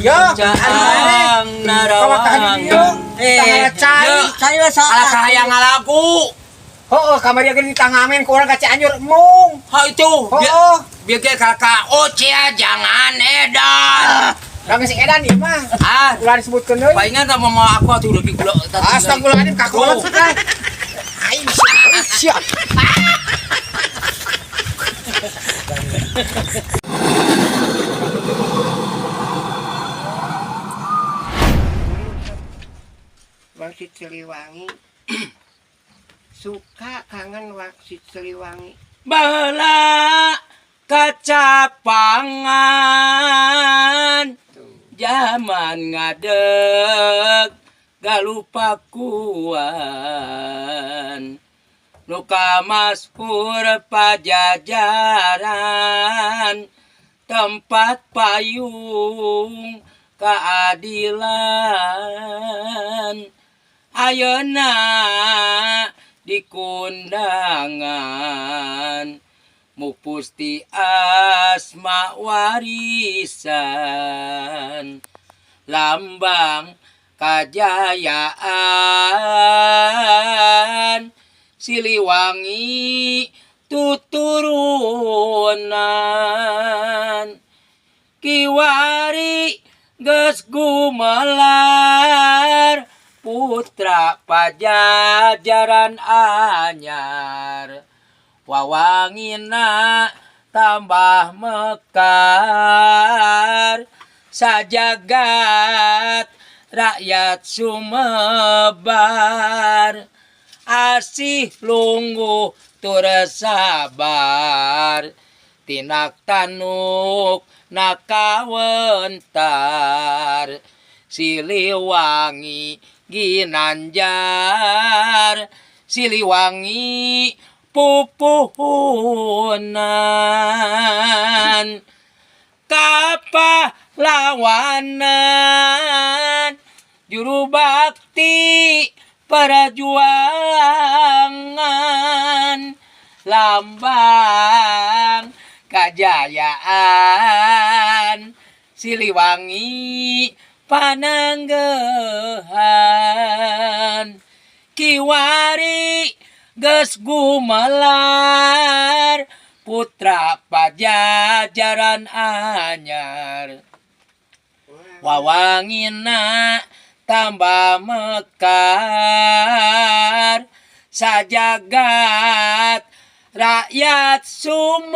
Yo, Caang narawang. cai sa. Ala kahayang ngalagu. Oo, kamari gini tangamen kurang ka Cianjur mung. Ha itu. Oo. Biar kakak Ocia jangan edan. Kami si Edan ieu mah. Ah, Ulah disebutkeun deui. palingan sama mau aku atuh leuwih gula. Astagfirullahaladzim kakulan sakit. Aing siap. Wasit Siliwangi suka kangen wasit Siliwangi. Bala kacapangan zaman ngadeg galupa kuan luka maspur pajajaran tempat payung keadilan ayeuna di kondangan mupusti asma warisan lambang kajayaan Siliwangi tuturunan kiwari geus gumelar putra pajajaran anyar wawangina tambah mekar sajagat rakyat sumebar asih lungguh tur sabar tinak tanuk nakawentar Siliwangi ginanjar Siliwangi pupuhunan kapahlawanan juru bakti perjuangan lambang kajayaan Siliwangi pananggehan kiwari geus gumelar putra pajajaran anyar wawangina tambah mekar sajagat rakyat sumebar.